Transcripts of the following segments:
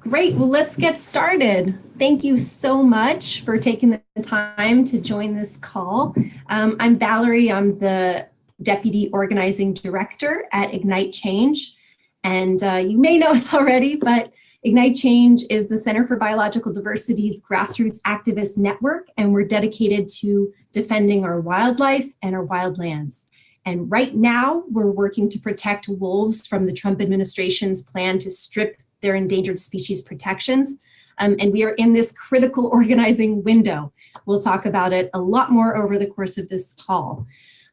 Great. Well, let's get started. Thank you so much for taking the time to join this call. I'm Valerie. I'm the Deputy Organizing Director at Ignite Change. And you may know us already, but Ignite Change is the Center for Biological Diversity's grassroots activist network, and we're dedicated to defending our wildlife and our wildlands. And right now, we're working to protect wolves from the Trump administration's plan to strip their endangered species protections. And we are in this critical organizing window. We'll talk about it a lot more over the course of this call.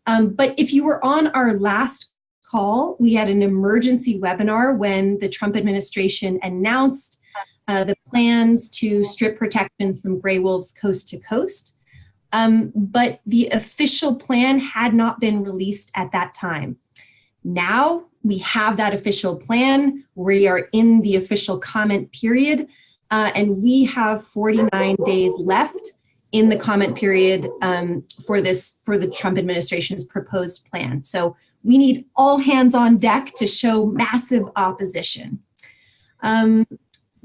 But if you were on our last call, we had an emergency webinar when the Trump administration announced the plans to strip protections from gray wolves coast to coast. But the official plan had not been released at that time. Now we have that official plan. We are in the official comment period, and we have 49 days left in the comment period for the Trump administration's proposed plan. So we need all hands on deck to show massive opposition.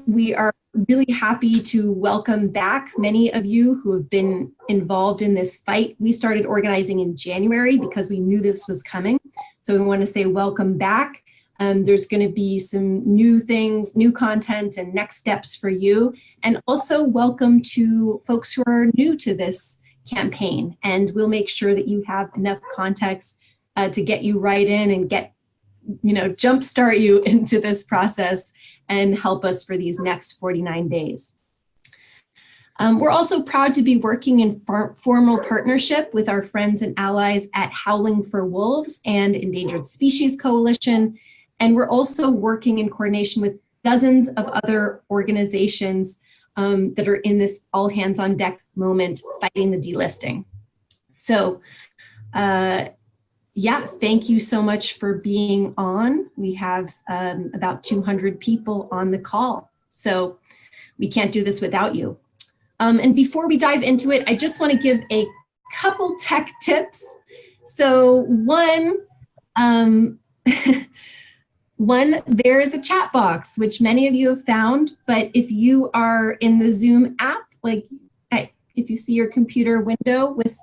We are really happy to welcome back many of you who have been involved in this fight. We started organizing in January because we knew this was coming. So we want to say welcome back. There's going to be some new things, new content and next steps for you. And also welcome to folks who are new to this campaign. And we'll make sure that you have enough context to get you right in and jumpstart you into this process and help us for these next 49 days. We're also proud to be working in formal partnership with our friends and allies at Howling for Wolves and Endangered Species Coalition. And we're also working in coordination with dozens of other organizations that are in this all hands on deck moment fighting the delisting. So yeah, thank you so much for being on. We have about 200 people on the call, so we can't do this without you. And before we dive into it, I just want to give a couple tech tips. So one, there is a chat box, which many of you have found, but if you are in the Zoom app, like if you see your computer window with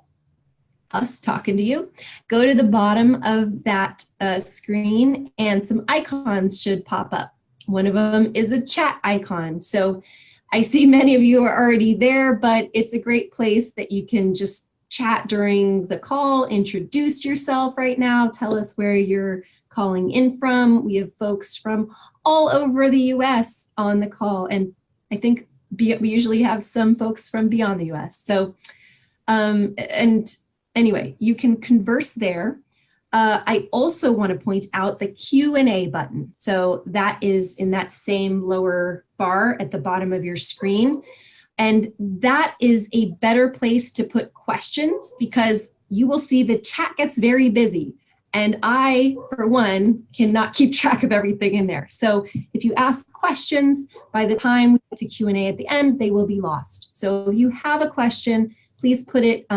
us talking to you, go to the bottom of that screen and some icons should pop up. One of them is a chat icon. So I see many of you are already there, but it's a great place that you can just chat during the call, introduce yourself right now, tell us where you're calling in from. We have folks from all over the US on the call, and I think we usually have some folks from beyond the US. So, and anyway, you can converse there. I also want to point out the Q&A button. So that is in that same lower bar at the bottom of your screen. And that is a better place to put questions because you will see the chat gets very busy. And I, for one, cannot keep track of everything in there. So if you ask questions, by the time we get to Q&A at the end, they will be lost. So if you have a question, please put it,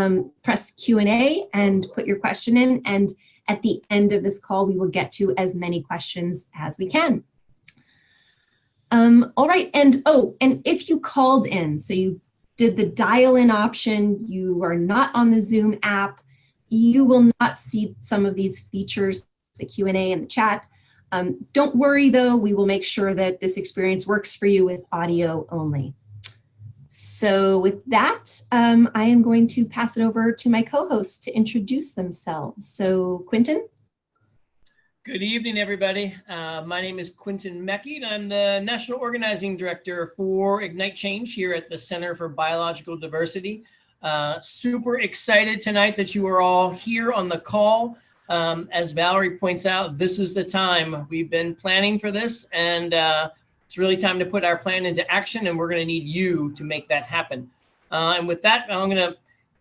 press Q&A and put your question in. And at the end of this call, we will get to as many questions as we can. All right, and if you called in, so you did the dial-in option, you are not on the Zoom app, you will not see some of these features, the Q&A and the chat. Don't worry though, we will make sure that this experience works for you with audio only. So with that, I am going to pass it over to my co-hosts to introduce themselves. So Quentin. Good evening, everybody. My name is Quentin Meckie, and I'm the National Organizing Director for Ignite Change here at the Center for Biological Diversity. Super excited tonight that you are all here on the call. As Valerie points out, this is the time. We've been planning for this, and it's really time to put our plan into action, and we're going to need you to make that happen. And with that, I'm going to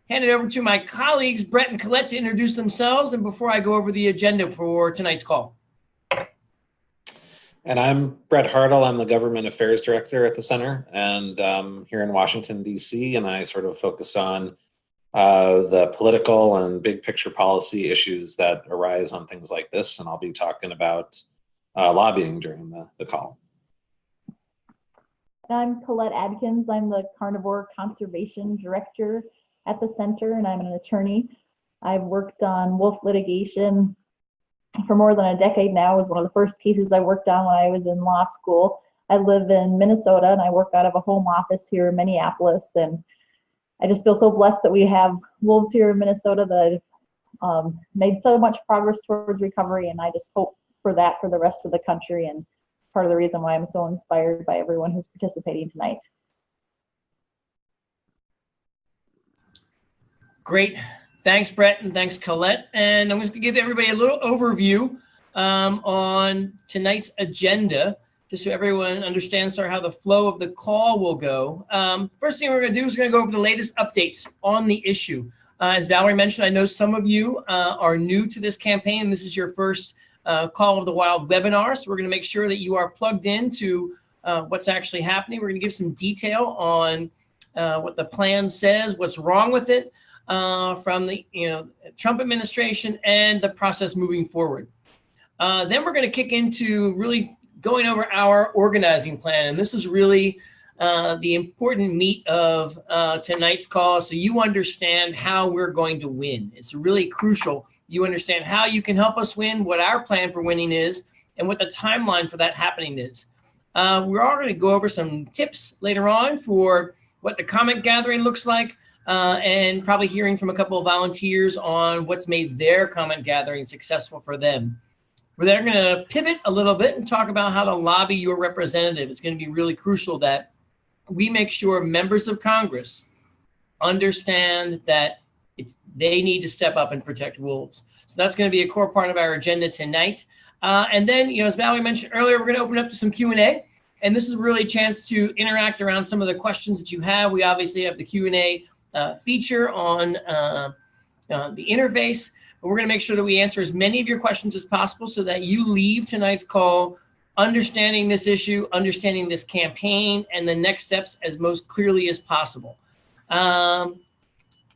hand it over to my colleagues, Brett and Colette, to introduce themselves, and before I go over the agenda for tonight's call. And I'm Brett Hartle. I'm the Government Affairs Director at the Center, and here in Washington, D.C., and I sort of focus on the political and big picture policy issues that arise on things like this, and I'll be talking about lobbying during the call. I'm Colette Adkins. I'm the Carnivore Conservation Director at the center, and I'm an attorney. I've worked on wolf litigation for more than a decade now. It was one of the first cases I worked on when I was in law school. I live in Minnesota, and I work out of a home office here in Minneapolis, and I just feel so blessed that we have wolves here in Minnesota that have made so much progress towards recovery, and I just hope for that for the rest of the country, and part of the reason why I'm so inspired by everyone who's participating tonight. Great. Thanks, Brett, and thanks, Colette. And I'm just going to give everybody a little overview on tonight's agenda, just so everyone understands sort of how the flow of the call will go. First thing we're going to do is we're going to go over the latest updates on the issue. As Valerie mentioned, I know some of you are new to this campaign, and this is your first Call of the Wild webinar. So we're going to make sure that you are plugged into what's actually happening. We're going to give some detail on what the plan says, what's wrong with it from the Trump administration, and the process moving forward. Then we're going to kick into really going over our organizing plan. And this is really the important meat of tonight's call, so you understand how we're going to win. It's really crucial you understand how you can help us win, what our plan for winning is, and what the timeline for that happening is. We're all going to go over some tips later on for what the comment gathering looks like, and probably hearing from a couple of volunteers on what's made their comment gathering successful for them. We're then going to pivot a little bit and talk about how to lobby your representative. It's going to be really crucial that we make sure members of Congress understand that they need to step up and protect wolves. So that's going to be a core part of our agenda tonight. And then, as Valerie mentioned earlier, we're going to open up to some Q&A. And this is really a chance to interact around some of the questions that you have. We obviously have the Q&A feature on the interface. But we're going to make sure that we answer as many of your questions as possible so that you leave tonight's call understanding this issue, understanding this campaign, and the next steps as most clearly as possible.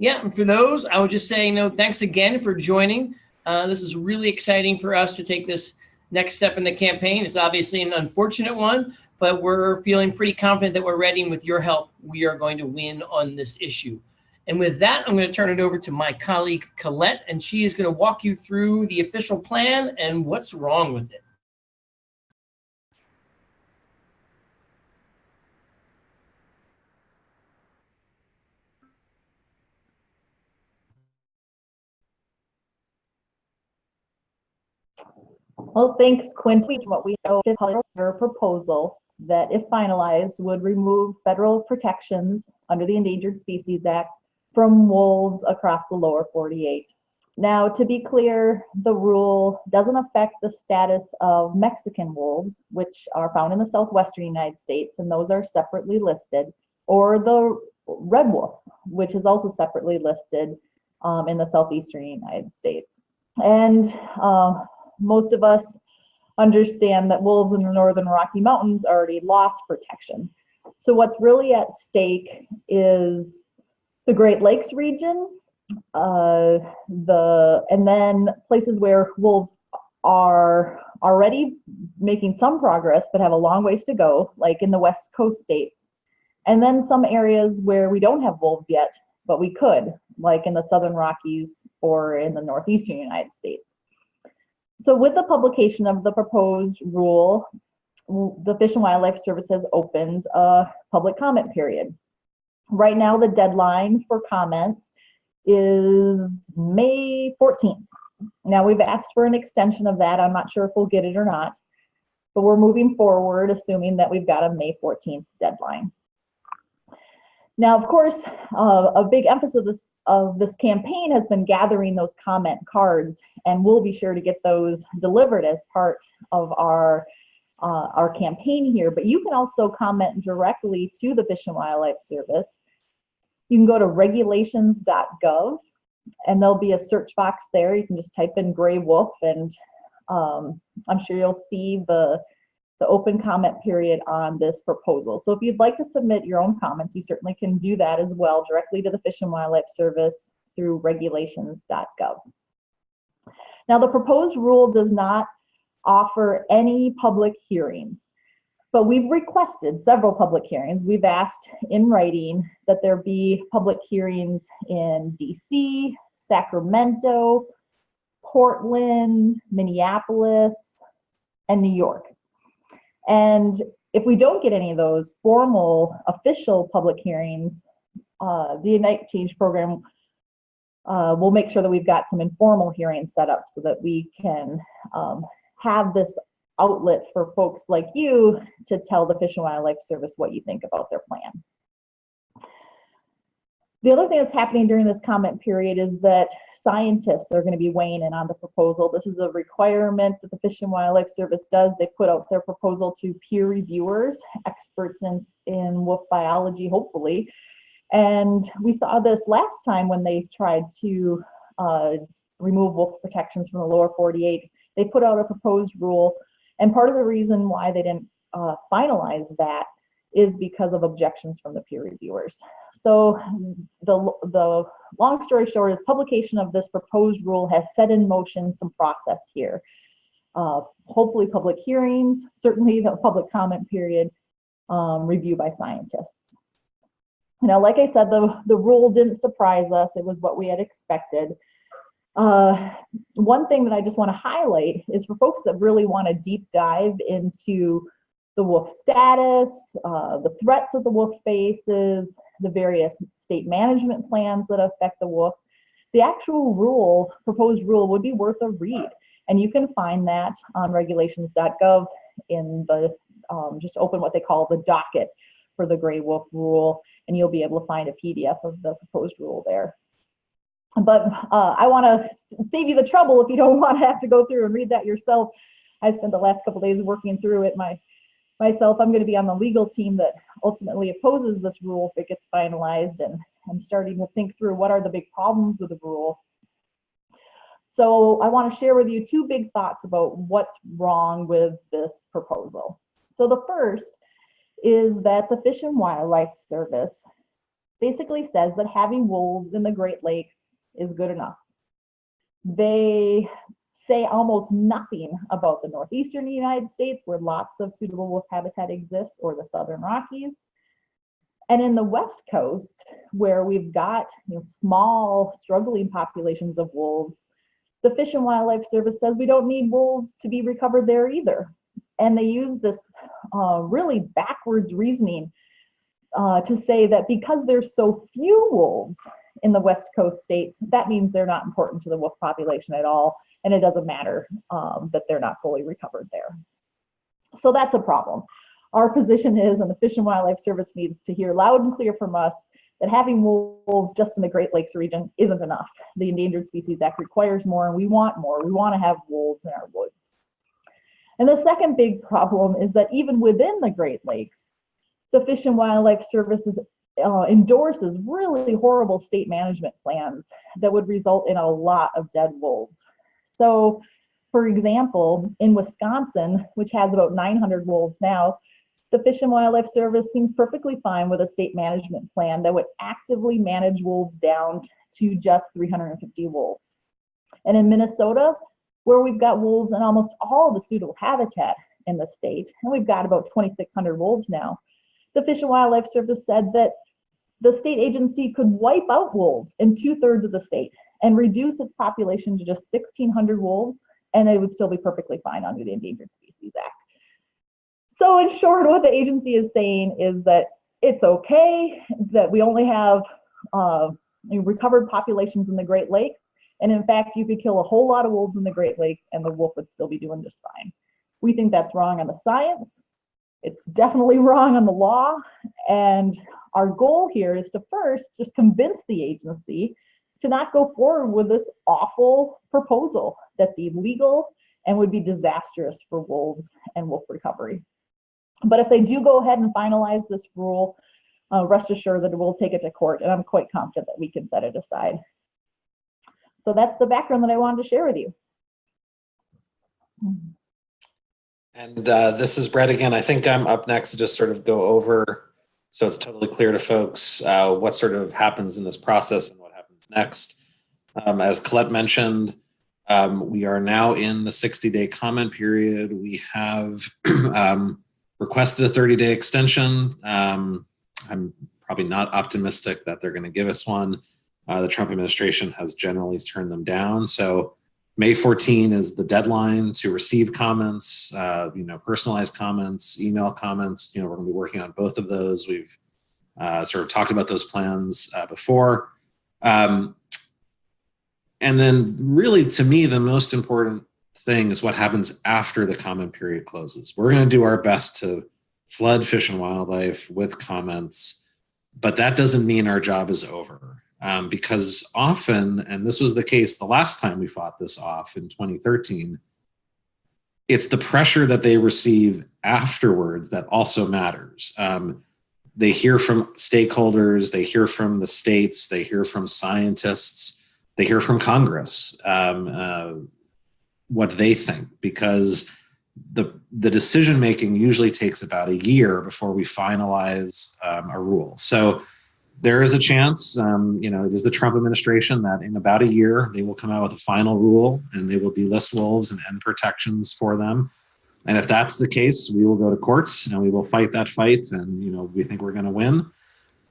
And for those, I would just say, thanks again for joining. This is really exciting for us to take this next step in the campaign. It's obviously an unfortunate one, but we're feeling pretty confident that we're ready, and with your help, we are going to win on this issue. And with that, I'm going to turn it over to my colleague, Colette, and she is going to walk you through the official plan and what's wrong with it. Well, thanks, Quentin. What we saw is a proposal that, if finalized, would remove federal protections under the Endangered Species Act from wolves across the lower 48. Now, to be clear, the rule doesn't affect the status of Mexican wolves, which are found in the southwestern United States, and those are separately listed, or the red wolf, which is also separately listed in the southeastern United States. And most of us understand that wolves in the northern Rocky Mountains already lost protection. So what's really at stake is the Great Lakes region, and then places where wolves are already making some progress but have a long ways to go, like in the West Coast states. And then some areas where we don't have wolves yet, but we could, like in the Southern Rockies or in the northeastern United States. So with the publication of the proposed rule, the Fish and Wildlife Service has opened a public comment period. Right now, the deadline for comments is May 14th. Now, we've asked for an extension of that. I'm not sure if we'll get it or not, but we're moving forward, assuming that we've got a May 14th deadline. Now, of course, a big emphasis of this campaign has been gathering those comment cards, and we'll be sure to get those delivered as part of our campaign here. But you can also comment directly to the Fish and Wildlife Service. You can go to regulations.gov, and there'll be a search box there. You can just type in gray wolf, and I'm sure you'll see the open comment period on this proposal. So if you'd like to submit your own comments, you certainly can do that as well directly to the Fish and Wildlife Service through regulations.gov. Now, the proposed rule does not offer any public hearings. But we've requested several public hearings. We've asked in writing that there be public hearings in DC, Sacramento, Portland, Minneapolis, and New York. And if we don't get any of those formal, official public hearings, the Ignite Change program will make sure that we've got some informal hearings set up so that we can have this outlet for folks like you to tell the Fish and Wildlife Service what you think about their plan. The other thing that's happening during this comment period is that scientists are going to be weighing in on the proposal. This is a requirement that the Fish and Wildlife Service does. They put out their proposal to peer reviewers, experts in wolf biology, hopefully. And we saw this last time when they tried to remove wolf protections from the lower 48. They put out a proposed rule. And part of the reason why they didn't finalize that is because of objections from the peer reviewers. So the long story short is publication of this proposed rule has set in motion some process here. Hopefully public hearings, certainly the public comment period, review by scientists. Now, like I said, the rule didn't surprise us. It was what we had expected. One thing that I just want to highlight is for folks that really want to deep dive into the wolf status, the threats that the wolf faces, the various state management plans that affect the wolf, the actual rule, proposed rule, would be worth a read. And you can find that on regulations.gov in the, just open what they call the docket for the gray wolf rule, and you'll be able to find a PDF of the proposed rule there. But I want to save you the trouble if you don't want to have to go through and read that yourself. I spent the last couple days working through it myself. I'm going to be on the legal team that ultimately opposes this rule if it gets finalized, and I'm starting to think through what are the big problems with the rule. So I want to share with you two big thoughts about what's wrong with this proposal. So the first is that the Fish and Wildlife Service basically says that having wolves in the Great Lakes is good enough. They say almost nothing about the northeastern United States, where lots of suitable wolf habitat exists, or the southern Rockies. And in the West Coast, where we've got small, struggling populations of wolves, the Fish and Wildlife Service says we don't need wolves to be recovered there either. And they use this really backwards reasoning to say that because there's so few wolves in the West Coast states, that means they're not important to the wolf population at all, and it doesn't matter that they're not fully recovered there. So that's a problem. Our position is, and the Fish and Wildlife Service needs to hear loud and clear from us, that having wolves just in the Great Lakes region isn't enough. The Endangered Species Act requires more, and we want more. We want to have wolves in our woods. And the second big problem is that even within the Great Lakes, the Fish and Wildlife Service endorses really horrible state management plans that would result in a lot of dead wolves. So, for example, in Wisconsin, which has about 900 wolves now, the Fish and Wildlife Service seems perfectly fine with a state management plan that would actively manage wolves down to just 350 wolves. And in Minnesota, where we've got wolves in almost all the suitable habitat in the state, and we've got about 2,600 wolves now, the Fish and Wildlife Service said that the state agency could wipe out wolves in 2/3 of the state and reduce its population to just 1,600 wolves, and it would still be perfectly fine under the Endangered Species Act. So in short, what the agency is saying is that it's okay that we only have recovered populations in the Great Lakes, and in fact, you could kill a whole lot of wolves in the Great Lakes and the wolf would still be doing just fine. We think that's wrong on the science. It's definitely wrong on the law, and our goal here is to first just convince the agency to not go forward with this awful proposal that's illegal and would be disastrous for wolves and wolf recovery. But if they do go ahead and finalize this rule, rest assured that we'll take it to court, and I'm quite confident that we can set it aside. So that's the background that I wanted to share with you. And this is Brett again. I think I'm up next to just sort of go over, so it's totally clear to folks what sort of happens in this process and what happens next. As Colette mentioned, we are now in the 60-day comment period. We have requested a 30-day extension. I'm probably not optimistic that they're going to give us one. The Trump administration has generally turned them down. So May 14 is the deadline to receive comments, personalized comments, email comments. We're going to be working on both of those. We've sort of talked about those plans before. And then really, to me, the most important thing is what happens after the comment period closes. We're going to do our best to flood Fish and Wildlife with comments, but that doesn't mean our job is over. Because often, and this was the case the last time we fought this off in 2013, it's the pressure that they receive afterwards that also matters. They hear from stakeholders, they hear from the states, they hear from scientists, they hear from Congress what they think, because the decision-making usually takes about a year before we finalize a rule. So there is a chance, it is the Trump administration that in about a year, they will come out with a final rule and they will delist wolves and end protections for them. And if that's the case, we will go to courts and we will fight that fight. And, we think we're going to win.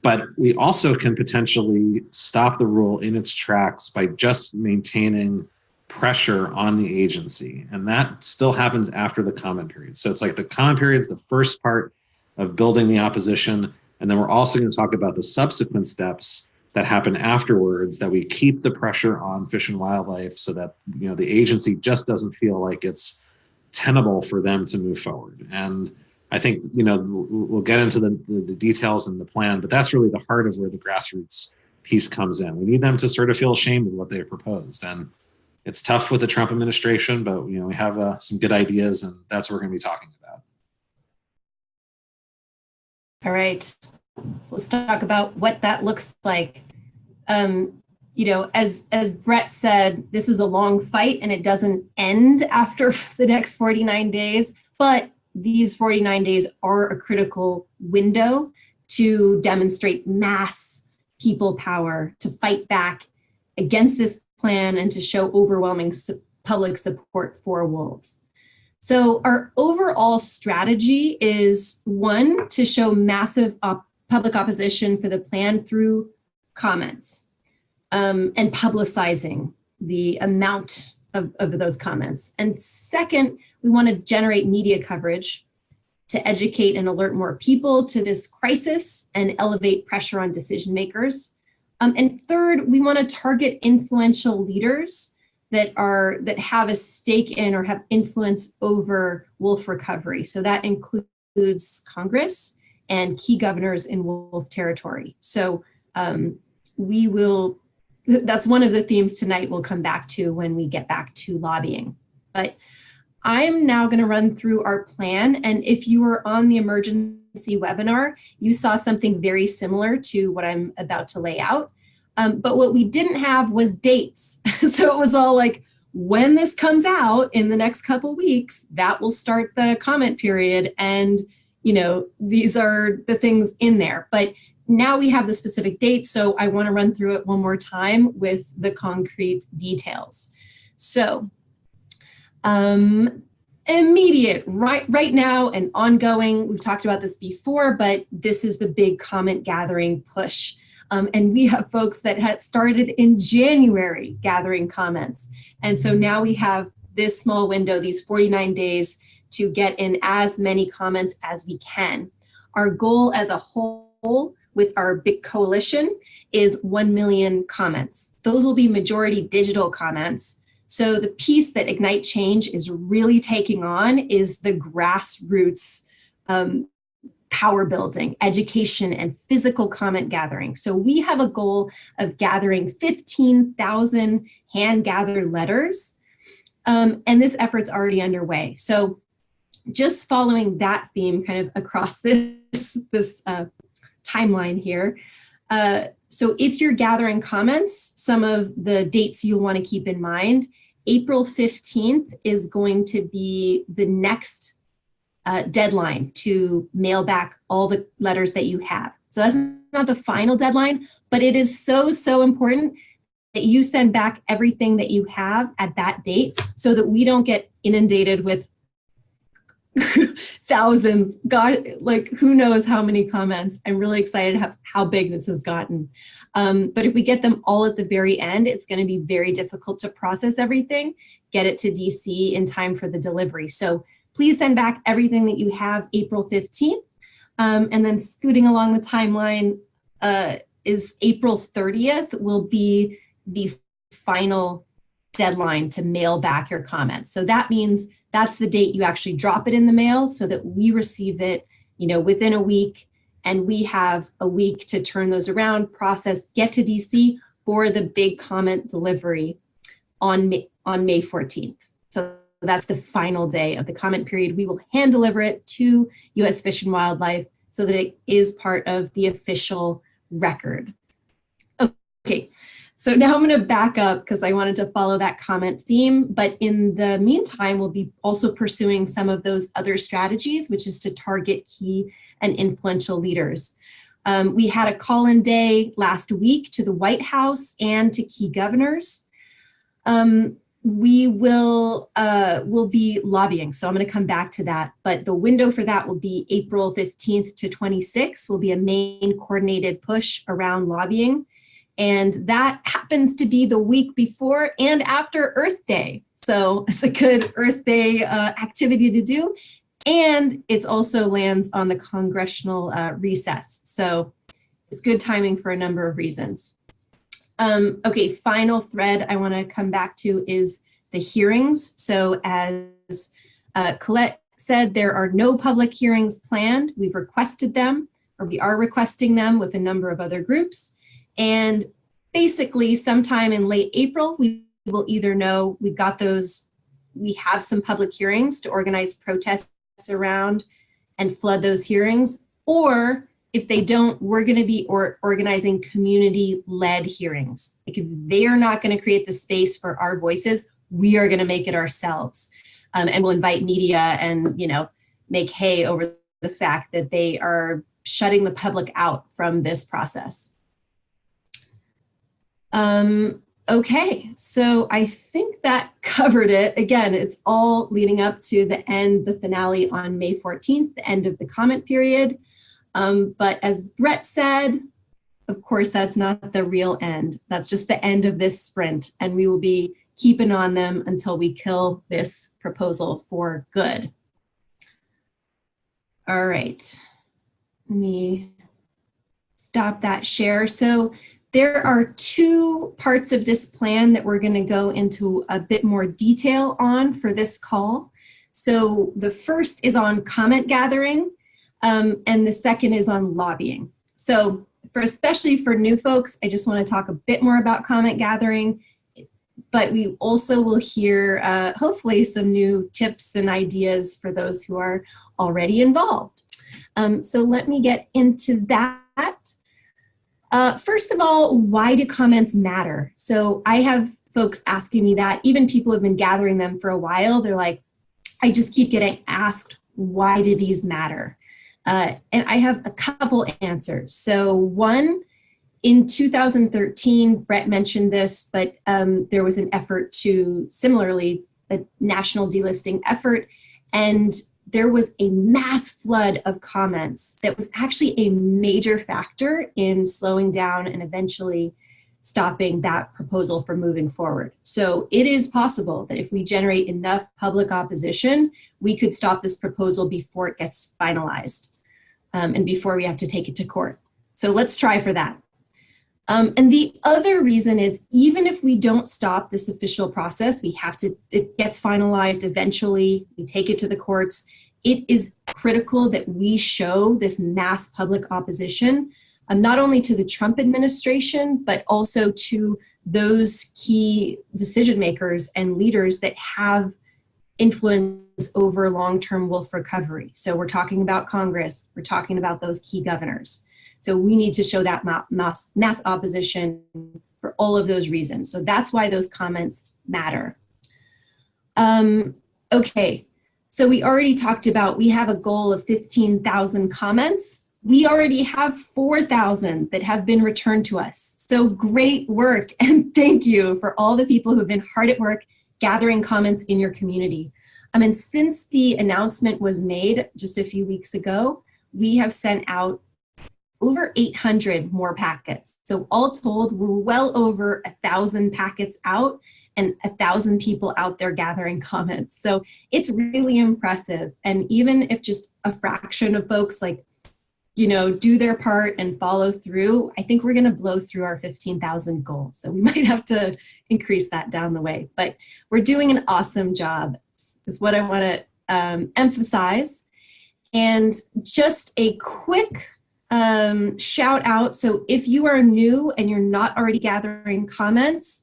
But we also can potentially stop the rule in its tracks by just maintaining pressure on the agency. And that still happens after the comment period. So it's like the comment period is the first part of building the opposition. And then we're also going to talk about the subsequent steps that happen afterwards, that we keep the pressure on Fish and Wildlife so that, the agency just doesn't feel like it's tenable for them to move forward. And I think, we'll get into the details in the plan, but that's really the heart of where the grassroots piece comes in. We need them to sort of feel ashamed of what they proposed. And it's tough with the Trump administration, but, we have some good ideas, and that's what we're going to be talking about. All right, so let's talk about what that looks like. As Brett said, this is a long fight and it doesn't end after the next 49 days, but these 49 days are a critical window to demonstrate mass people power, to fight back against this plan and to show overwhelming public support for wolves. So our overall strategy is, one, to show massive public opposition for the plan through comments and publicizing the amount of those comments. And second, we want to generate media coverage to educate and alert more people to this crisis and elevate pressure on decision makers. And third, we want to target influential leaders that have a stake in or have influence over wolf recovery. So that includes Congress and key governors in wolf territory. So that's one of the themes tonight we'll come back to when we get back to lobbying. But I'm now going to run through our plan. And if you were on the emergency webinar, you saw something very similar to what I'm about to lay out. But what we didn't have was dates. So it was all like, when this comes out in the next couple weeks, that will start the comment period. And, these are the things in there. But now we have the specific date. So I want to run through it one more time with the concrete details. So immediate, right now and ongoing, we've talked about this before, but this is the big comment gathering push. And we have folks that had started in January gathering comments. And so now we have this small window, these 49 days, to get in as many comments as we can. Our goal as a whole with our big coalition is 1 million comments. Those will be majority digital comments. So the piece that Ignite Change is really taking on is the grassroots power building, education, and physical comment gathering. So we have a goal of gathering 15,000 hand-gathered letters, and this effort's already underway. So just following that theme kind of across this timeline here. So if you're gathering comments, some of the dates you'll want to keep in mind, April 15th is going to be the next deadline to mail back all the letters that you have. So that's not the final deadline, but it is so important that you send back everything that you have at that date so that we don't get inundated with thousands, God, like who knows how many comments. I'm really excited how big this has gotten. But if we get them all at the very end, it's going to be very difficult to process everything, get it to DC in time for the delivery. So please send back everything that you have April 15th. And then scooting along the timeline is April 30th will be the final deadline to mail back your comments. So that means that's the date you actually drop it in the mail so that we receive it, within a week, and we have a week to turn those around, process, get to DC for the big comment delivery on May 14th. So that's the final day of the comment period. We will hand deliver it to U.S. Fish and Wildlife so that it is part of the official record. Okay. So now I'm going to back up because I wanted to follow that comment theme. But in the meantime, we'll be also pursuing some of those other strategies, which is to target key and influential leaders. We had a call-in day last week to the White House and to key governors. We will be lobbying. So I'm going to come back to that. But the window for that will be April 15th to 26th will be a main coordinated push around lobbying. And that happens to be the week before and after Earth Day. So it's a good Earth Day activity to do. And it also lands on the congressional recess. So it's good timing for a number of reasons. Okay, final thread I want to come back to is the hearings. So as Colette said, there are no public hearings planned. We've requested them, or we are requesting them with a number of other groups. And basically sometime in late April, we will either know we have some public hearings to organize protests around and flood those hearings, or if they don't, we're going to be organizing community-led hearings. Like if they are not going to create the space for our voices, we are going to make it ourselves. And we'll invite media and, make hay over the fact that they are shutting the public out from this process. Okay, so I think that covered it. Again, it's all leading up to the finale on May 14th, the end of the comment period. But as Brett said, of course, that's not the real end. That's just the end of this sprint, and we will be keeping on them until we kill this proposal for good. All right, let me stop that share. So there are two parts of this plan that we're going to go into a bit more detail on for this call. So the first is on comment gathering, and the second is on lobbying. So especially for new folks, I just want to talk a bit more about comment gathering, but we also will hear hopefully some new tips and ideas for those who are already involved. So let me get into that. First of all, why do comments matter? So I have folks asking me that, even people who have been gathering them for a while, they're like, I just keep getting asked, why do these matter? And I have a couple answers. So one, in 2013, Brett mentioned this, but there was an effort to, similarly, a national delisting effort, and there was a mass flood of comments that was actually a major factor in slowing down and eventually stopping that proposal from moving forward. So it is possible that if we generate enough public opposition, we could stop this proposal before it gets finalized and before we have to take it to court. So let's try for that. And the other reason is, even if we don't stop this official process, it gets finalized eventually, we take it to the courts, it is critical that we show this mass public opposition, not only to the Trump administration, but also to those key decision makers and leaders that have influence over long-term wolf recovery. So we're talking about Congress, we're talking about those key governors. So we need to show that mass opposition for all of those reasons. So that's why those comments matter. Okay, so we already talked about, we have a goal of 15,000 comments. We already have 4,000 that have been returned to us. So great work, and thank you for all the people who have been hard at work gathering comments in your community. And since the announcement was made just a few weeks ago, we have sent out over 800 more packets. So all told, we're well over 1,000 packets out and 1,000 people out there gathering comments. So it's really impressive. And even if just a fraction of folks do their part and follow through, I think we're gonna blow through our 15,000 goal. So we might have to increase that down the way, but we're doing an awesome job is what I wanna emphasize. And just a quick shout out. So if you are new and you're not already gathering comments,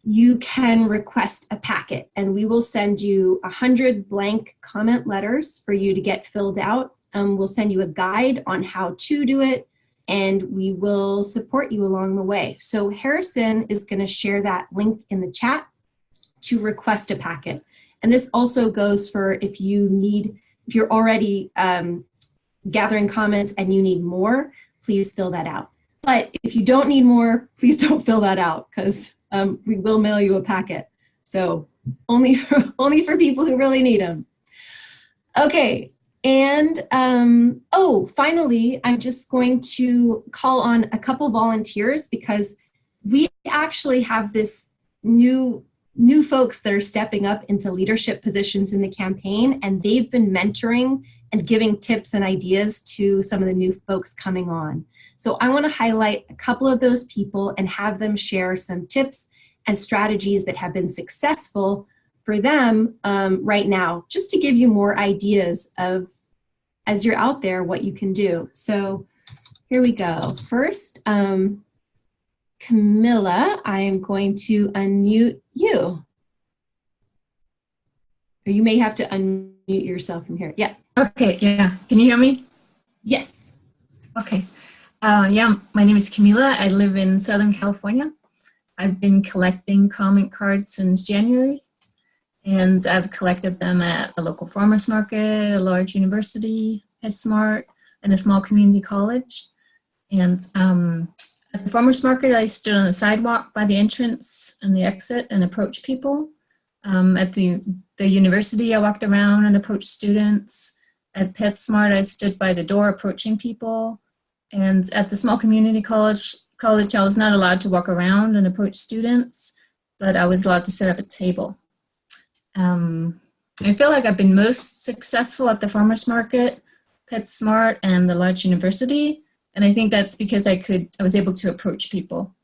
you can request a packet and we will send you 100 blank comment letters for you to get filled out. We'll send you a guide on how to do it and we will support you along the way. So Harrison is going to share that link in the chat to request a packet. And this also goes for if you're already gathering comments and you need more, please fill that out. But if you don't need more, please don't fill that out because we will mail you a packet. So only for people who really need them. Okay, and finally, I'm just going to call on a couple volunteers because we actually have this new folks that are stepping up into leadership positions in the campaign, and they've been mentoring and giving tips and ideas to some of the new folks coming on. So I want to highlight a couple of those people and have them share some tips and strategies that have been successful for them right now, just to give you more ideas of, as you're out there, what you can do. So here we go. First, Camilla, I am going to unmute you. Or you may have to unmute yourself from here. Yeah. Okay, yeah. Can you hear me? Yes. Okay. Yeah, my name is Camila. I live in Southern California. I've been collecting comment cards since January, and I've collected them at a local farmer's market, a large university, PetSmart, and a small community college. And at the farmer's market, I stood on the sidewalk by the entrance and the exit and approached people. At the university, I walked around and approached students. At PetSmart, I stood by the door approaching people. And at the small community college, I was not allowed to walk around and approach students, but I was allowed to set up a table. I feel like I've been most successful at the farmer's market, PetSmart, and the large university. And I think that's because I was able to approach people.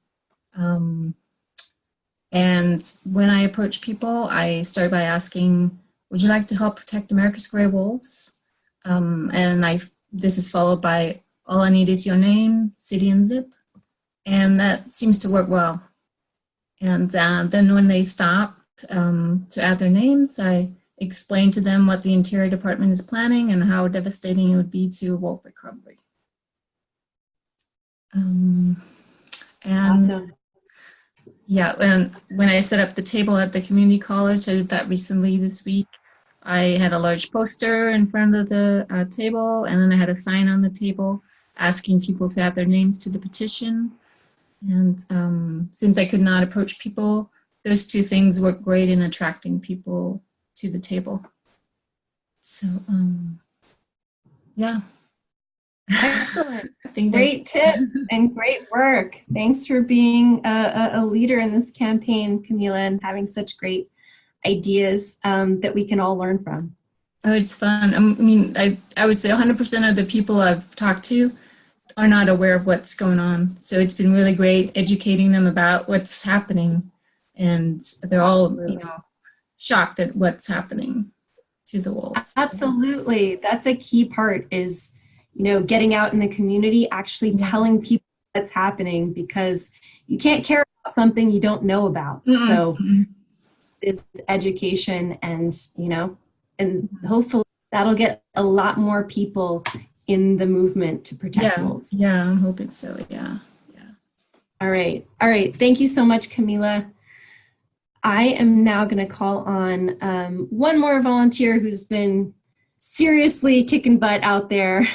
And when I approach people, I start by asking, would you like to help protect America's gray wolves? This is followed by, all I need is your name, city, and zip. And that seems to work well. And then when they stop to add their names, I explain to them what the Interior Department is planning and how devastating it would be to wolf recovery. Awesome. Yeah, and when I set up the table at the community college, I did that recently this week. I had a large poster in front of the table, and then I had a sign on the table asking people to add their names to the petition. And since I could not approach people, those two things work great in attracting people to the table. So, yeah. Excellent. Great tips and great work. Thanks for being a leader in this campaign, Camila, and having such great ideas that we can all learn from. Oh, it's fun. I mean, I would say 100% of the people I've talked to are not aware of what's going on. So it's been really great educating them about what's happening. And they're all, shocked at what's happening to the wolves. Absolutely. That's a key part is, getting out in the community, actually telling people what's happening, because you can't care about something you don't know about. Mm-hmm. So it's education and, and hopefully that'll get a lot more people in the movement to protect wolves. Yeah, I'm hoping so. Yeah. All right. Thank you so much, Camila. I am now going to call on one more volunteer who's been seriously kicking butt out there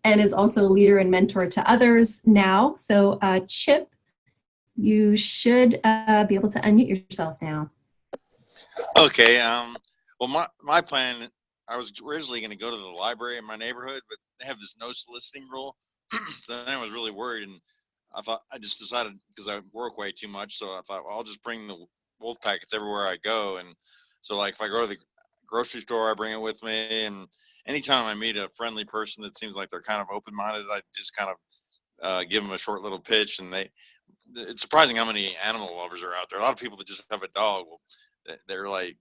and is also a leader and mentor to others now. So Chip, you should be able to unmute yourself now. Okay. Well, my plan, I was originally going to go to the library in my neighborhood, but they have this no soliciting rule. So then I was really worried, and I just decided, because I work way too much, so I thought, well, I'll just bring the wolf packets everywhere I go. And so, like, if I go to the grocery store, I bring it with me. And anytime I meet a friendly person that seems like they're kind of open-minded, I just kind of give them a short little pitch. And it's surprising how many animal lovers are out there. A lot of people that just have a dog, they're like,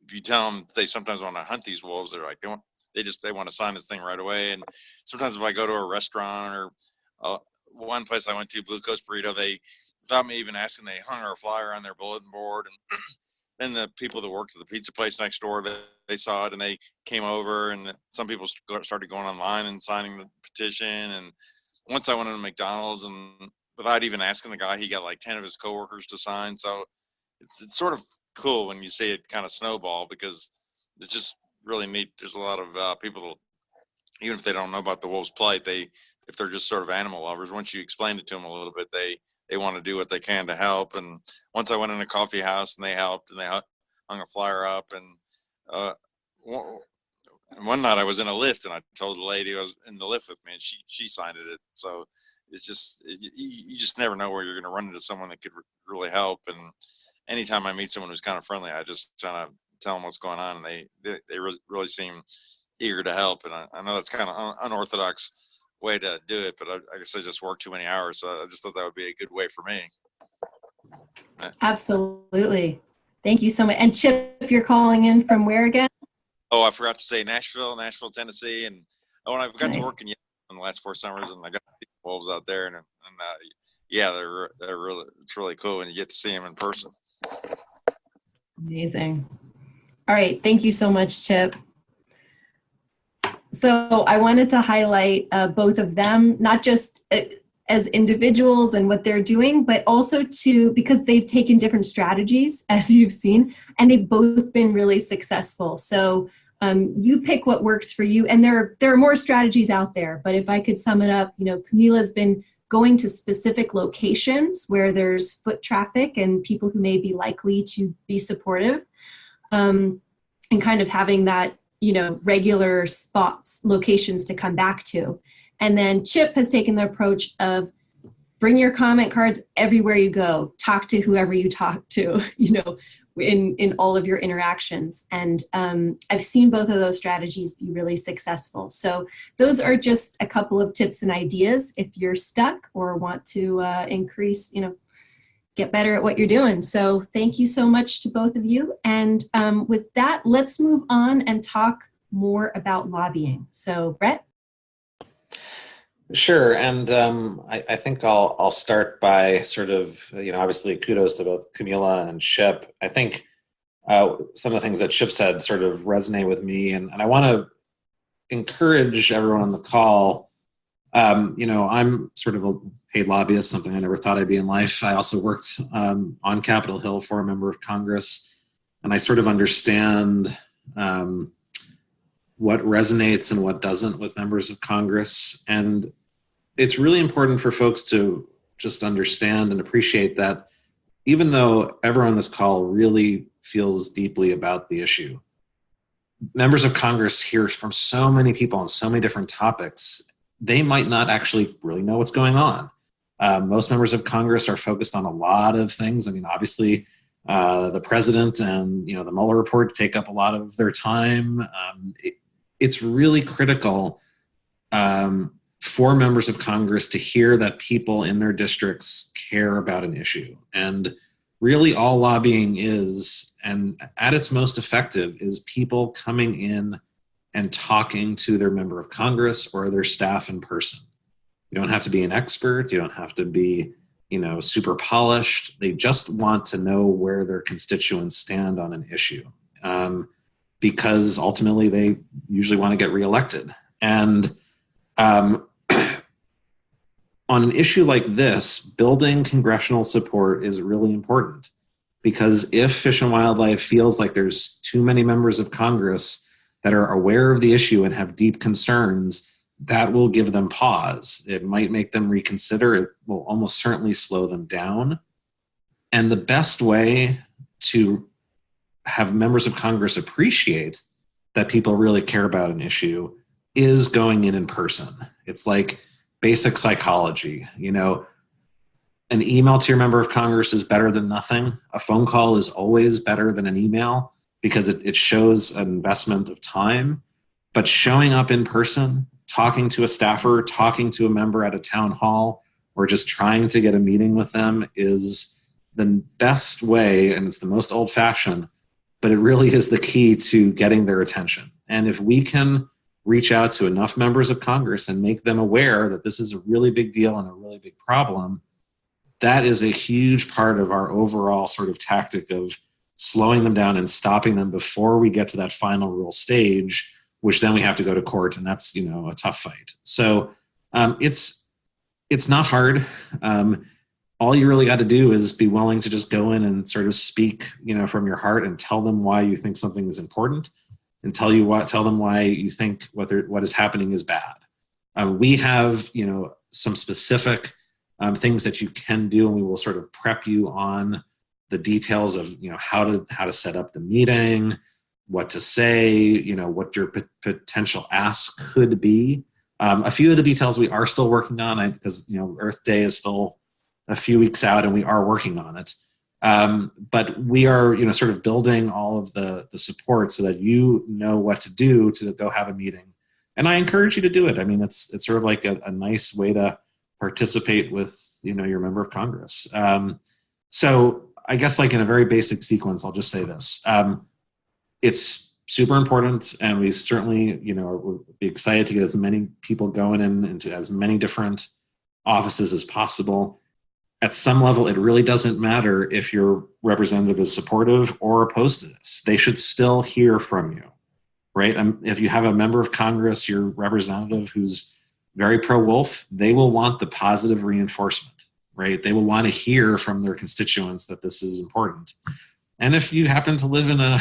if you tell them they sometimes want to hunt these wolves, they're like, they want to sign this thing right away. And sometimes if I go to a restaurant or one place I went to, Blue Coast Burrito, they, without me even asking, they hung our flyer on their bulletin board. And then the people that worked at the pizza place next door, they saw it and they came over. And some people started going online and signing the petition. And once I went to McDonald's, and without even asking the guy, he got like 10 of his coworkers to sign. So it's sort of cool when you see it kind of snowball, because it's just really neat. There's a lot of people that, even if they don't know about the wolves' plight, if they're just sort of animal lovers, once you explain it to them a little bit, they want to do what they can to help. And once I went in a coffee house and they helped, and they hung a flyer up. And one night I was in a lift, and I told the lady who was in the lift with me, and she signed it. So it's just, you just never know where you're going to run into someone that could really help. And anytime I meet someone who's kind of friendly, I just kind of tell them what's going on, and they really seem eager to help. And I know that's kind of unorthodox way to do it, but I guess I just work too many hours, so I just thought that would be a good way for me. Absolutely. Thank you so much. And Chip, you're calling in from where again? Oh, I forgot to say Nashville, Tennessee. And when I got Nice. to work in the last 4 summers, and I got to see the wolves out there, and yeah, they're really, it's really cool when you get to see them in person. Amazing. All right. Thank you so much, Chip. So I wanted to highlight both of them, not just as individuals and what they're doing, but also because they've taken different strategies, as you've seen, and they've both been really successful. So you pick what works for you, and there are more strategies out there. But if I could sum it up, Camila's been going to specific locations where there's foot traffic and people who may be likely to be supportive, and kind of having that, regular locations to come back to. And then Chip has taken the approach of bring your comment cards everywhere you go, talk to whoever you talk to, in all of your interactions. And I've seen both of those strategies be really successful. So those are just a couple of tips and ideas if you're stuck or want to increase, get better at what you're doing. So thank you so much to both of you. And with that, let's move on and talk more about lobbying. So Brett? Sure, and I think I'll start by sort of, obviously kudos to both Camila and Chip. I think some of the things that Chip said sort of resonate with me, and I want to encourage everyone on the call. I'm sort of a paid lobbyist, something I never thought I'd be in life. I also worked on Capitol Hill for a member of Congress, and I sort of understand what resonates and what doesn't with members of Congress. And it's really important for folks to just understand and appreciate that even though everyone on this call really feels deeply about the issue, members of Congress hear from so many people on so many different topics, they might not actually really know what's going on. Most members of Congress are focused on a lot of things. I mean, obviously, the president and the Mueller report take up a lot of their time. It's really critical for members of Congress to hear that people in their districts care about an issue. And really all lobbying is, and at its most effective, is people coming in and talking to their member of Congress or their staff in person. You don't have to be an expert. You don't have to be, super polished. They just want to know where their constituents stand on an issue, because ultimately they usually want to get reelected. And on an issue like this, building congressional support is really important, because if Fish and Wildlife feels like there's too many members of Congress that are aware of the issue and have deep concerns, that will give them pause. It might make them reconsider. It will almost certainly slow them down. And the best way to have members of Congress appreciate that people really care about an issue is going in person. It's like basic psychology. You know, an email to your member of Congress is better than nothing. A phone call is always better than an email because it shows an investment of time. But showing up in person, talking to a staffer, talking to a member at a town hall, or just trying to get a meeting with them is the best way, and it's the most old-fashioned, but it really is the key to getting their attention. And if we can reach out to enough members of Congress and make them aware that this is a really big deal and a really big problem, that is a huge part of our overall sort of tactic of slowing them down and stopping them before we get to that final rule stage, which then we have to go to court, and that's, you know, a tough fight. So it's not hard. All you really got to do is be willing to just go in and sort of speak, you know, from your heart and tell them why you think something is important, and tell them why you think what is happening is bad. We have, you know, some specific things that you can do, and we will sort of prep you on the details of, you know, how to set up the meeting, what to say, you know, what your potential ask could be. A few of the details we are still working on, because, you know, Earth Day is still a few weeks out, and we are working on it. But we are, you know, sort of building all of the support so that you know what to do to go have a meeting. And I encourage you to do it. I mean, it's sort of like a nice way to participate with, you know, your member of Congress. So I guess, like, in a very basic sequence, I'll just say this. It's super important, and we certainly, you know, we'll be excited to get as many people going into as many different offices as possible. At some level, it really doesn't matter if your representative is supportive or opposed to this. They should still hear from you, right? If you have a member of Congress, your representative, who's very pro-wolf, they will want the positive reinforcement, right? They will want to hear from their constituents that this is important. And if you happen to live in a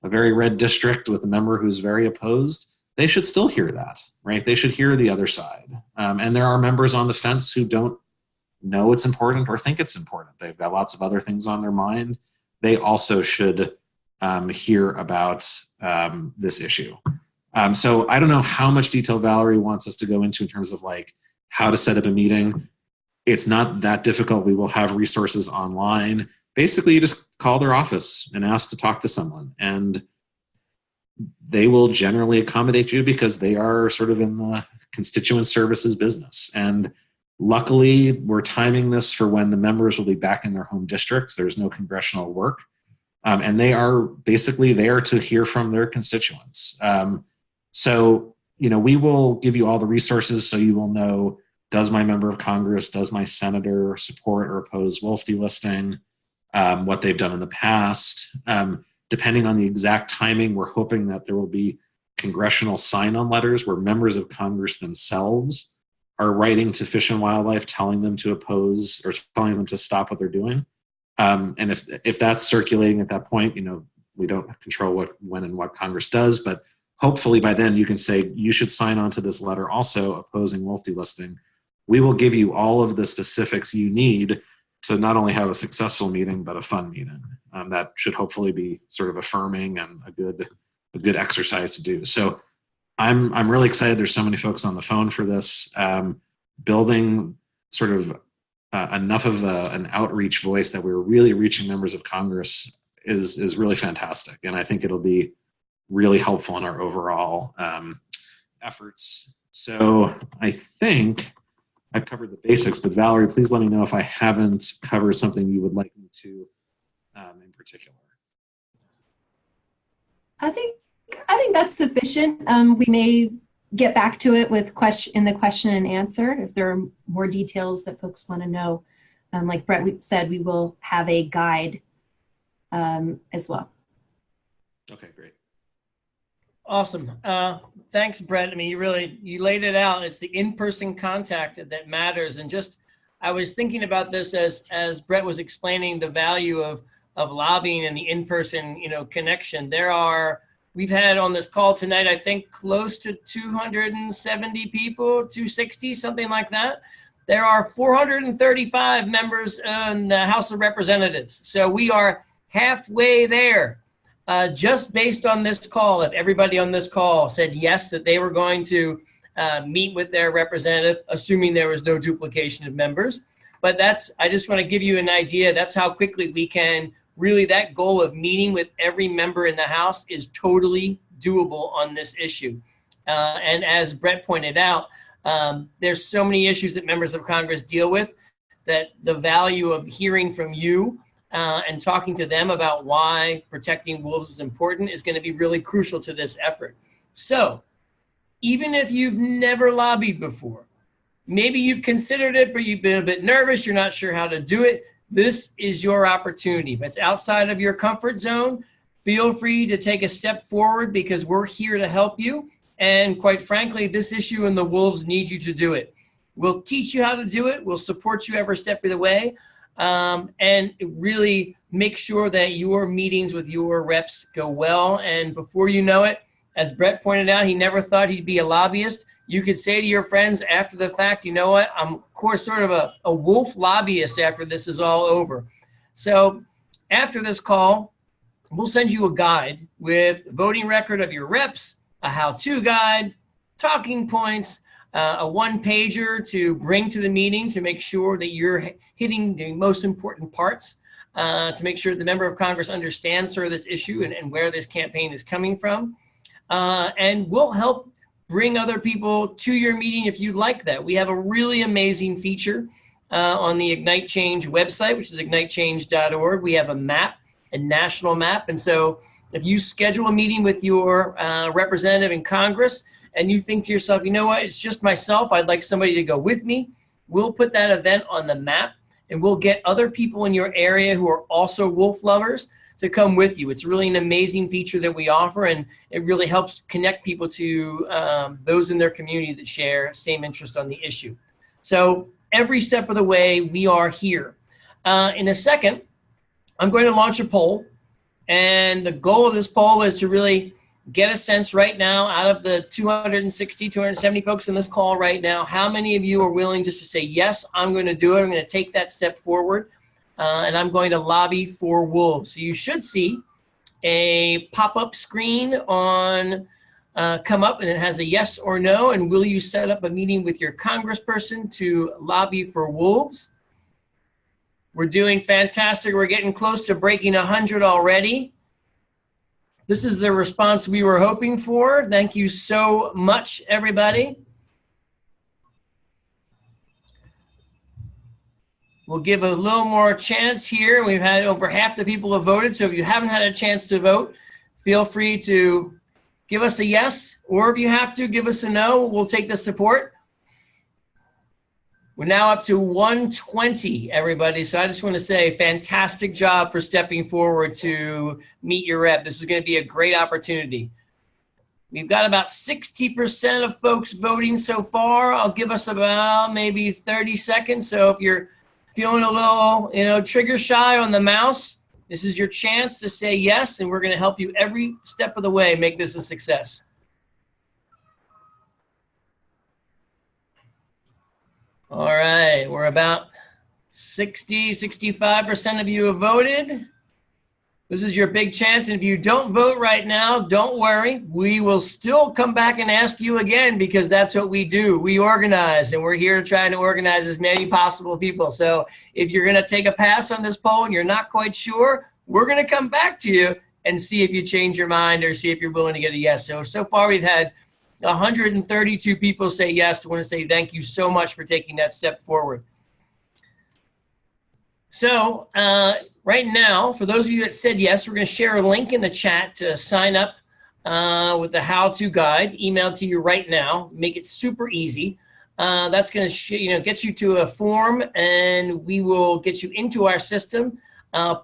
very red district with a member who's very opposed, they should still hear that, right? They should hear the other side. And there are members on the fence who don't know it's important or think it's important. They've got lots of other things on their mind. They also should hear about this issue. So I don't know how much detail Valerie wants us to go into in terms of, like, how to set up a meeting. It's not that difficult. We will have resources online. Basically, you just call their office and ask to talk to someone, and they will generally accommodate you because they are sort of in the constituent services business. And luckily, we're timing this for when the members will be back in their home districts. There's no congressional work. And they are basically there to hear from their constituents. So, you know, we will give you all the resources so you will know, does my member of Congress, does my senator support or oppose wolf delisting, what they've done in the past. Depending on the exact timing, we're hoping that there will be congressional sign-on letters where members of Congress themselves are writing to Fish and Wildlife, telling them to oppose or telling them to stop what they're doing. And if that's circulating at that point, you know, we don't control when and what Congress does, but hopefully by then you can say, you should sign on to this letter also opposing wolf delisting. We will give you all of the specifics you need to not only have a successful meeting, but a fun meeting. That should hopefully be sort of affirming and a good exercise to do. So I'm really excited. There's so many folks on the phone for this. Building sort of enough of an outreach voice that we're really reaching members of Congress is really fantastic. And I think it'll be really helpful in our overall efforts. So I think I've covered the basics, but Valerie, please let me know if I haven't covered something you would like me to in particular. I think that's sufficient. We may get back to it with in the question and answer if there are more details that folks want to know. Like Brett said, we will have a guide as well. Okay, great. Awesome. Thanks, Brett. I mean, you laid it out. It's the in-person contact that matters. And just, I was thinking about this as Brett was explaining the value of lobbying and the in-person, you know, connection. We've had on this call tonight, I think close to 270 people, 260, something like that. There are 435 members in the House of Representatives. So we are halfway there just based on this call, if everybody on this call said yes, that they were going to meet with their representative, assuming there was no duplication of members. But I just want to give you an idea. That's how quickly we can really, that goal of meeting with every member in the House is totally doable on this issue. And as Brett pointed out, there's so many issues that members of Congress deal with that the value of hearing from you and talking to them about why protecting wolves is important is going to be really crucial to this effort. So even if you've never lobbied before, maybe you've considered it, but you've been a bit nervous, you're not sure how to do it, this is your opportunity. If it's outside of your comfort zone, feel free to take a step forward because we're here to help you. And quite frankly, this issue and the wolves need you to do it. We'll teach you how to do it. We'll support you every step of the way. And really make sure that your meetings with your reps go well. And before you know it, as Brett pointed out, he never thought he'd be a lobbyist. You could say to your friends after the fact, you know what, I'm of course sort of a wolf lobbyist after this is all over. So after this call, we'll send you a guide with voting record of your reps, a how-to guide, talking points, a one-pager to bring to the meeting to make sure that you're hitting the most important parts, to make sure the member of Congress understands sort of this issue and where this campaign is coming from. And we'll help bring other people to your meeting if you'd like that. We have a really amazing feature on the Ignite Change website, which is ignitechange.org. We have a map, a national map. And so if you schedule a meeting with your representative in Congress and you think to yourself, you know what, it's just myself, I'd like somebody to go with me, we'll put that event on the map and we'll get other people in your area who are also wolf lovers to come with you. It's really an amazing feature that we offer, and it really helps connect people to those in their community that share same interest on the issue. So every step of the way, we are here. In a second, I'm going to launch a poll, and the goal of this poll is to really get a sense right now out of the 260, 270 folks in this call right now, how many of you are willing just to say, yes, I'm going to do it. I'm going to take that step forward. And I'm going to lobby for wolves. So you should see a pop-up screen on come up, and it has a yes or no. And will you set up a meeting with your congressperson to lobby for wolves? We're doing fantastic. We're getting close to breaking 100 already. This is the response we were hoping for. Thank you so much, everybody. We'll give a little more chance here. We've had over half the people have voted, so if you haven't had a chance to vote, feel free to give us a yes, or if you have to, give us a no. We'll take the support. We're now up to 120, everybody. So I just want to say fantastic job for stepping forward to meet your rep. This is going to be a great opportunity. We've got about 60% of folks voting so far. I'll give us about maybe 30 seconds. So if you're feeling a little, trigger shy on the mouse, this is your chance to say yes, and we're going to help you every step of the way make this a success. All right, we're about 60, 65% of you have voted. This is your big chance, and if you don't vote right now, don't worry. We will still come back and ask you again because that's what we do. We organize, and we're here to try to organize as many possible people. So if you're going to take a pass on this poll and you're not quite sure, we're going to come back to you and see if you change your mind or see if you're willing to get a yes. So far we've had 132 people say yes. I want to say thank you so much for taking that step forward. So right now, for those of you that said yes, we're going to share a link in the chat to sign up with the how-to guide emailed to you right now. Make it super easy. That's going to get you to a form, and we will get you into our system,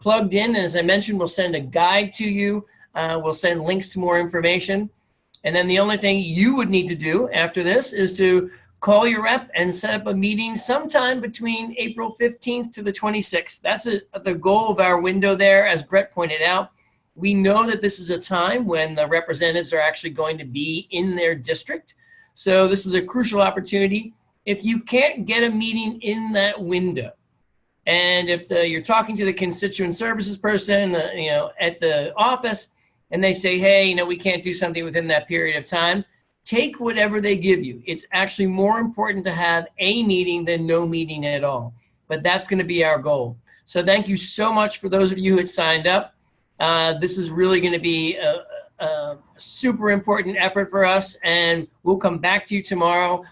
plugged in. And as I mentioned, we'll send a guide to you. We'll send links to more information. And then the only thing you would need to do after this is to call your rep and set up a meeting sometime between April 15th to the 26th. That's the goal of our window there, as Brett pointed out. We know that this is a time when the representatives are actually going to be in their district. So this is a crucial opportunity. If you can't get a meeting in that window, and if you're talking to the constituent services person, at the office, and they say, hey, we can't do something within that period of time, take whatever they give you. It's actually more important to have a meeting than no meeting at all. But that's going to be our goal. So thank you so much for those of you who had signed up. This is really going to be a super important effort for us, and we'll come back to you tomorrow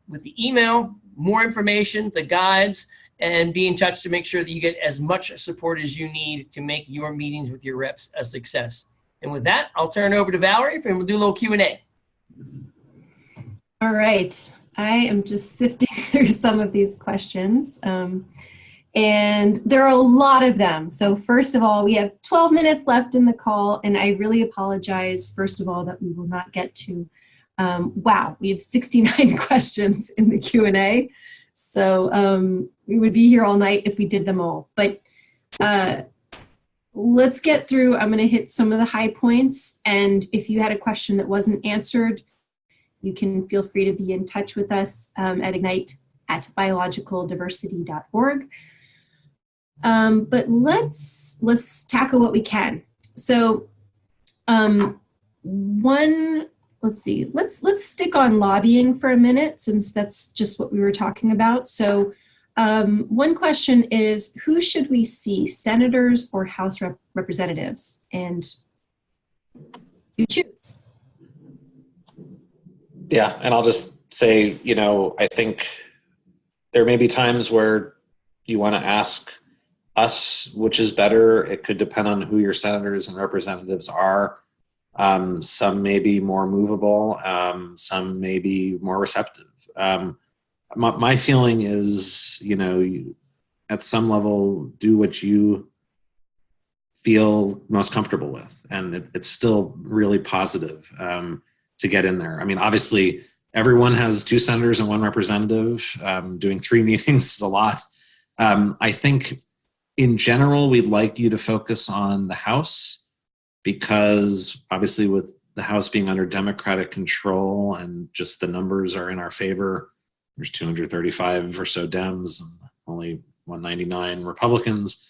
with the email, more information, the guides, and be in touch to make sure that you get as much support as you need to make your meetings with your reps a success. And with that, I'll turn it over to Valerie, and we'll do a little Q&A. All right. I am just sifting through some of these questions. And there are a lot of them. So first of all, we have 12 minutes left in the call, and I really apologize, first of all, that we will not get to, wow, we have 69 questions in the Q&A. So we would be here all night if we did them all. But let's get through. I'm going to hit some of the high points. And if you had a question that wasn't answered, you can feel free to be in touch with us at ignite@biologicaldiversity.org. But let's tackle what we can. So let's see, let's stick on lobbying for a minute, since that's just what we were talking about. So one question is, who should we see, senators or House representatives? And you choose. Yeah, and I'll just say, I think there may be times where you want to ask us which is better. It could depend on who your senators and representatives are. Some may be more movable, some may be more receptive. My feeling is, you, at some level, do what you feel most comfortable with, and it's still really positive to get in there. I mean, obviously, everyone has 2 senators and 1 representative. Doing 3 meetings is a lot. I think, in general, we'd like you to focus on the House, because obviously with the House being under Democratic control and just the numbers are in our favor, there's 235 or so Dems and only 199 Republicans.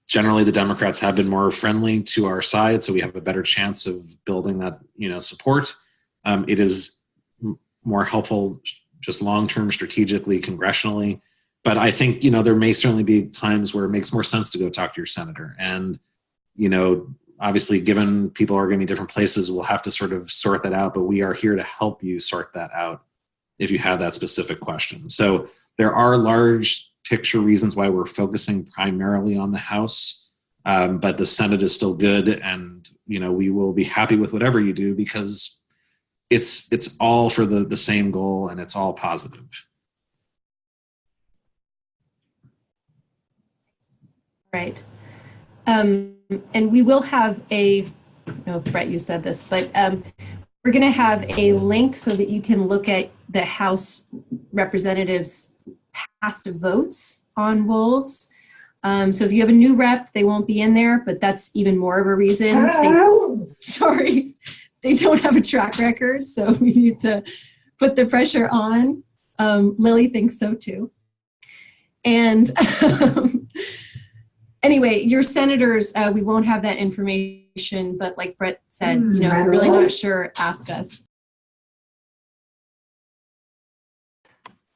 Generally, the Democrats have been more friendly to our side, so we have a better chance of building that, support. It is more helpful just long-term strategically, congressionally. But I think, there may certainly be times where it makes more sense to go talk to your senator. And, obviously, given people are going to be different places, we'll have to sort of sort that out. But we are here to help you sort that out if you have that specific question. So there are large picture reasons why we're focusing primarily on the House. But the Senate is still good. And, we will be happy with whatever you do, because it's all for the same goal, and it's all positive. Right. And we will have I don't know if Brett, you said this, but we're going to have a link so that you can look at the House representatives' past votes on wolves. So if you have a new rep, they won't be in there, but that's even more of a reason. They don't have a track record, so we need to put the pressure on. Lily thinks so too. And anyway, your senators, we won't have that information, but like Brett said, we're really not sure, ask us.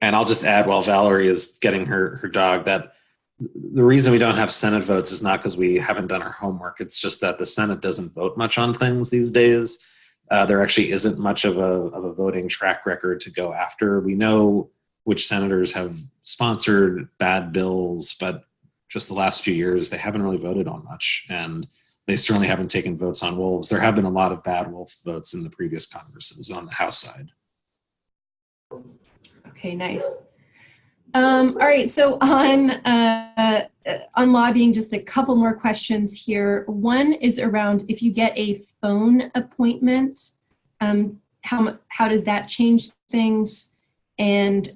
And I'll just add, while Valerie is getting her dog, that the reason we don't have Senate votes is not because we haven't done our homework. It's just that the Senate doesn't vote much on things these days. There actually isn't much of a voting track record to go after. We know which senators have sponsored bad bills, but just the last few years, they haven't really voted on much. And they certainly haven't taken votes on wolves. There have been a lot of bad wolf votes in the previous Congresses on the House side. Okay, nice. All right, so on lobbying, just a couple more questions here. One is around, if you get a phone appointment, how does that change things? And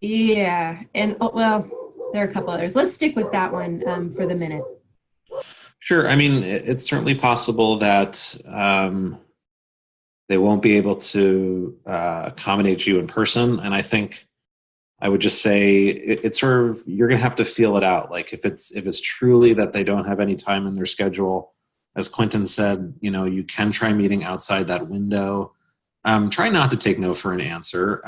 yeah, and well, there are a couple others. Let's stick with that one for the minute. Sure. I mean, it's certainly possible that they won't be able to accommodate you in person. And I think I would just say it's sort of, you're going to have to feel it out. Like if it's truly that they don't have any time in their schedule, as Quentin said, you can try meeting outside that window. Try not to take no for an answer.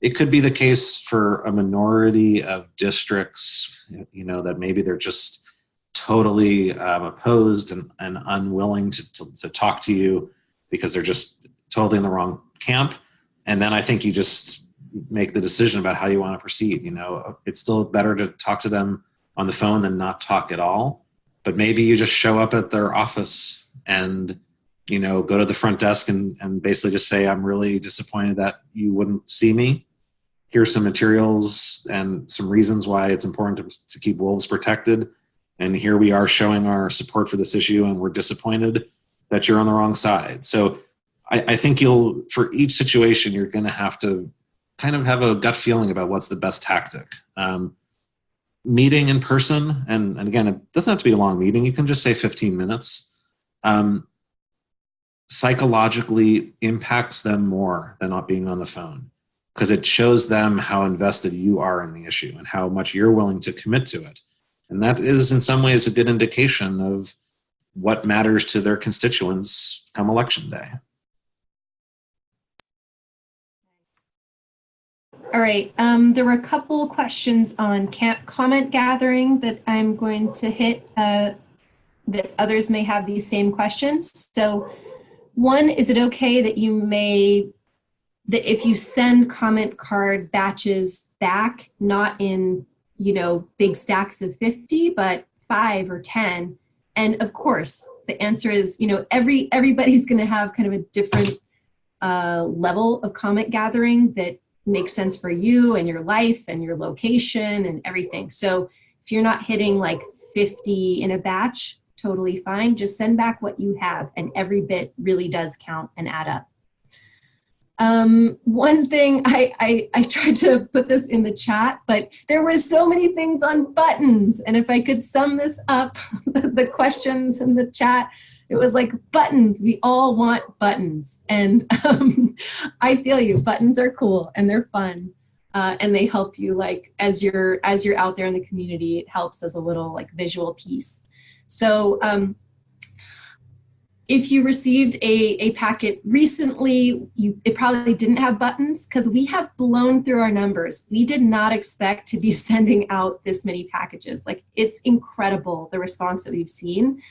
It could be the case for a minority of districts, that maybe they're just totally opposed and unwilling to talk to you because they're just totally in the wrong camp. And then I think you just make the decision about how you want to proceed. It's still better to talk to them on the phone than not talk at all. But maybe you just show up at their office and, go to the front desk and basically just say, I'm really disappointed that you wouldn't see me. Here's some materials and some reasons why it's important to keep wolves protected. And here we are showing our support for this issue, and we're disappointed that you're on the wrong side. So I think for each situation, you're going to have to kind of have a gut feeling about what's the best tactic. Meeting in person, and again, it doesn't have to be a long meeting. You can just say 15 minutes. Psychologically impacts them more than not being on the phone, because it shows them how invested you are in the issue and how much you're willing to commit to it. And that is in some ways a good indication of what matters to their constituents come election day. All right, there were a couple questions on comment gathering that I'm going to hit, that others may have these same questions. So one, is it okay that that if you send comment card batches back, not in, big stacks of 50, but 5 or 10? And of course, the answer is, everybody's going to have kind of a different level of comment gathering that makes sense for you and your life and your location and everything. So if you're not hitting like 50 in a batch, totally fine. Just send back what you have, and every bit really does count and add up. One thing, I tried to put this in the chat, but there were so many things on buttons. And if I could sum this up, the questions in the chat, it was like buttons. We all want buttons. And I feel you. Buttons are cool and they're fun. And they help you, like, as you're out there in the community, it helps as a little like visual piece. So if you received a packet recently, it probably didn't have buttons, because we have blown through our numbers. We did not expect to be sending out this many packages. Like, it's incredible, the response that we've seen.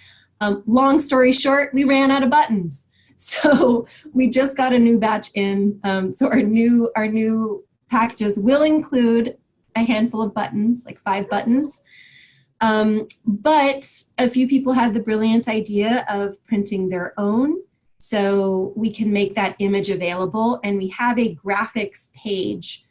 Long story short, we ran out of buttons. So we just got a new batch in. So our new packages will include a handful of buttons, like 5 buttons. But a few people had the brilliant idea of printing their own. So we can make that image available, and we have a graphics page.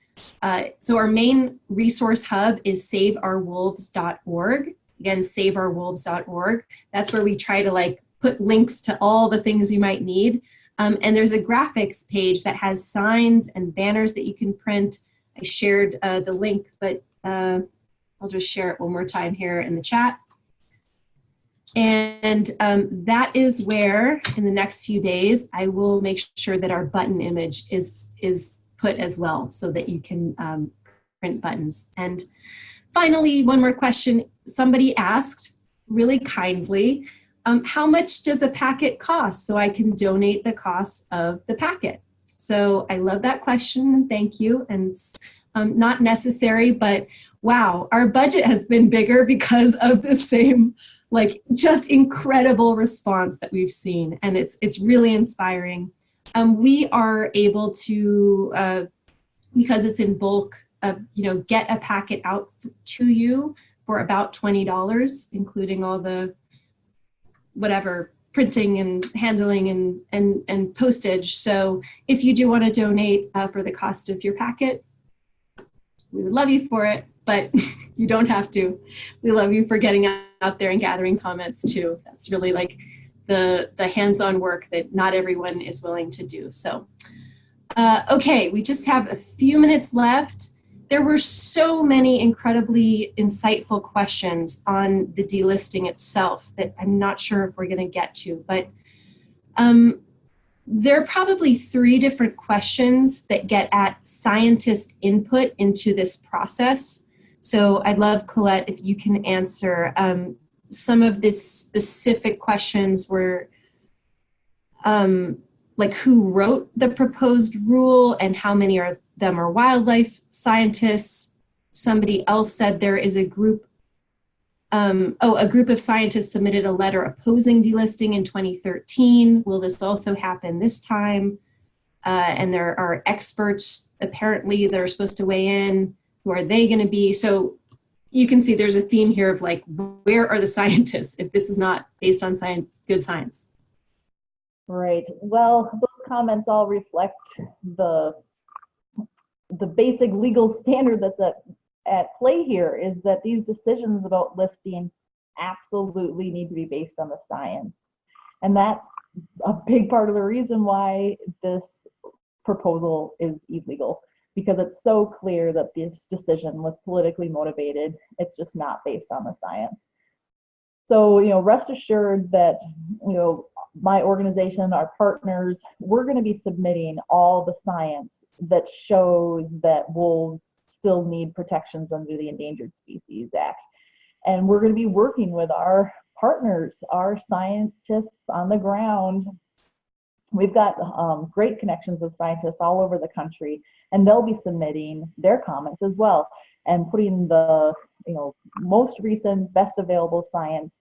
So our main resource hub is saveourwolves.org. Again, saveourwolves.org. That's where we try to like put links to all the things you might need. And there's a graphics page that has signs and banners that you can print. I shared the link, but I'll just share it one more time here in the chat. And that is where, in the next few days, I will make sure that our button image is put as well, so that you can print buttons. And finally, one more question. Somebody asked really kindly, how much does a packet cost so I can donate the cost of the packet? So I love that question, and thank you. And it's not necessary, but wow, our budget has been bigger because of the same, like, just incredible response that we've seen. And it's really inspiring. We are able to, because it's in bulk, get a packet out to you for about $20, including all the whatever printing and handling and postage. So if you do want to donate for the cost of your packet, we would love you for it, but you don't have to. We love you for getting out there and gathering comments too. That's really like the hands-on work that not everyone is willing to do. So, okay, we just have a few minutes left. There were so many incredibly insightful questions on the delisting itself that I'm not sure if we're going to get to, but there are probably 3 different questions that get at scientist input into this process. So I'd love, Colette, if you can answer some of the specific questions were like who wrote the proposed rule and how many of them are wildlife scientists. Somebody else said there is a group, a group of scientists submitted a letter opposing delisting in 2013. Will this also happen this time? And there are experts apparently that are supposed to weigh in. Who are they going to be? So you can see there's a theme here of like, where are the scientists if this is not based on good science? Right. Well, those comments all reflect the basic legal standard that's at play here, is that these decisions about listing absolutely need to be based on the science. And that's a big part of the reason why this proposal is illegal, because it's so clear that this decision was politically motivated. It's just not based on the science. So, rest assured that, my organization, our partners, we're going to be submitting all the science that shows that wolves still need protections under the Endangered Species Act. And we're going to be working with our partners, our scientists on the ground. We've got great connections with scientists all over the country, and they'll be submitting their comments as well and putting the most recent, best available science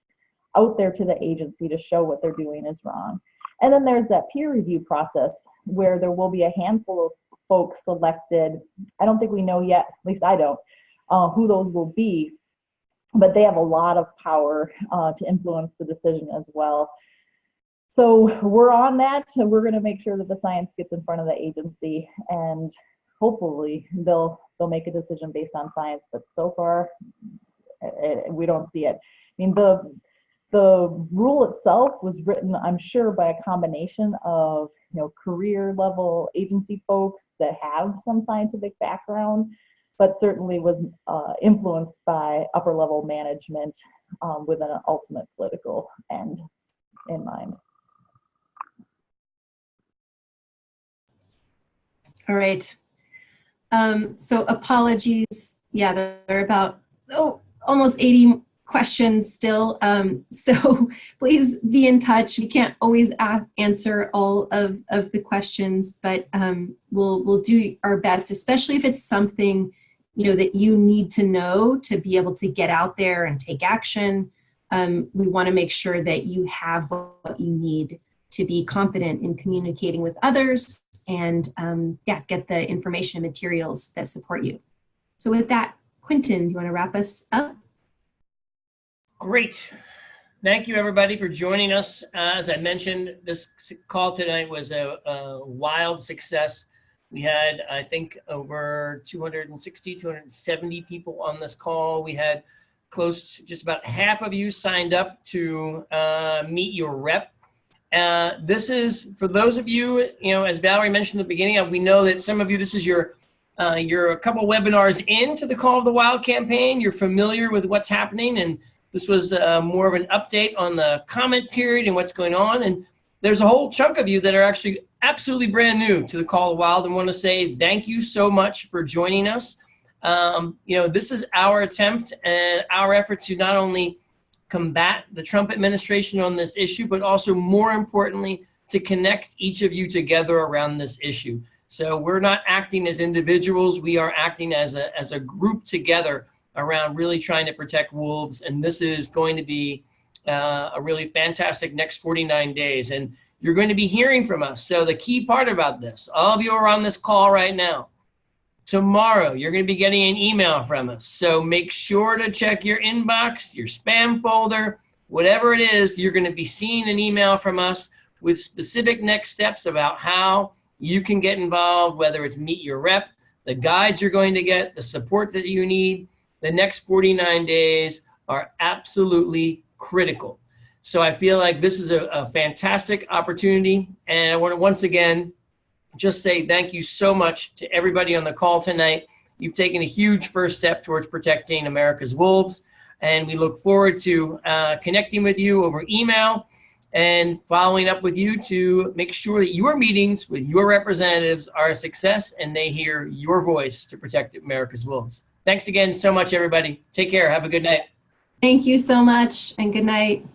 out there to the agency to show what they're doing is wrong. And then there's that peer review process where there will be a handful of folks selected. I don't think we know yet, at least I don't, who those will be, but they have a lot of power to influence the decision as well. So we're on that. We're going to make sure that the science gets in front of the agency, and hopefully they'll make a decision based on science. But so far, we don't see it. I mean, the rule itself was written, I'm sure, by a combination of career level agency folks that have some scientific background, but certainly was influenced by upper level management with an ultimate political end in mind. All right. So apologies. Yeah, there are about almost 80 questions still. So please be in touch. We can't always answer all of the questions, but we'll do our best, especially if it's something that you need to know to be able to get out there and take action. We want to make sure that you have what you need to be confident in communicating with others and get the information and materials that support you. So with that, Quentin, do you want to wrap us up? Great. Thank you, everybody, for joining us. As I mentioned, this call tonight was a wild success. We had, I think, over 260, 270 people on this call. We had close to just about half of you signed up to meet your rep. This is, for those of you, as Valerie mentioned at the beginning, we know that some of you, this is you're a couple webinars into the Call of the Wild campaign. You're familiar with what's happening, and this was more of an update on the comment period and what's going on. And there's a whole chunk of you that are actually absolutely brand new to the Call of the Wild and want to say thank you so much for joining us. This is our attempt and our efforts to not only combat the Trump administration on this issue, but also more importantly, to connect each of you together around this issue. So we're not acting as individuals, we are acting as a group together around really trying to protect wolves. And this is going to be a really fantastic next 49 days. And you're going to be hearing from us. So the key part about this, all of you are on this call right now. Tomorrow, you're going to be getting an email from us. So make sure to check your inbox, your spam folder, whatever it is, you're going to be seeing an email from us with specific next steps about how you can get involved, whether it's meet your rep, the guides you're going to get, the support that you need. The next 49 days are absolutely critical. So I feel like this is a fantastic opportunity. And I want to once again just say thank you so much to everybody on the call tonight. You've taken a huge first step towards protecting America's wolves. And we look forward to connecting with you over email and following up with you to make sure that your meetings with your representatives are a success and they hear your voice to protect America's wolves. Thanks again so much, everybody. Take care. Have a good night. Thank you so much and good night.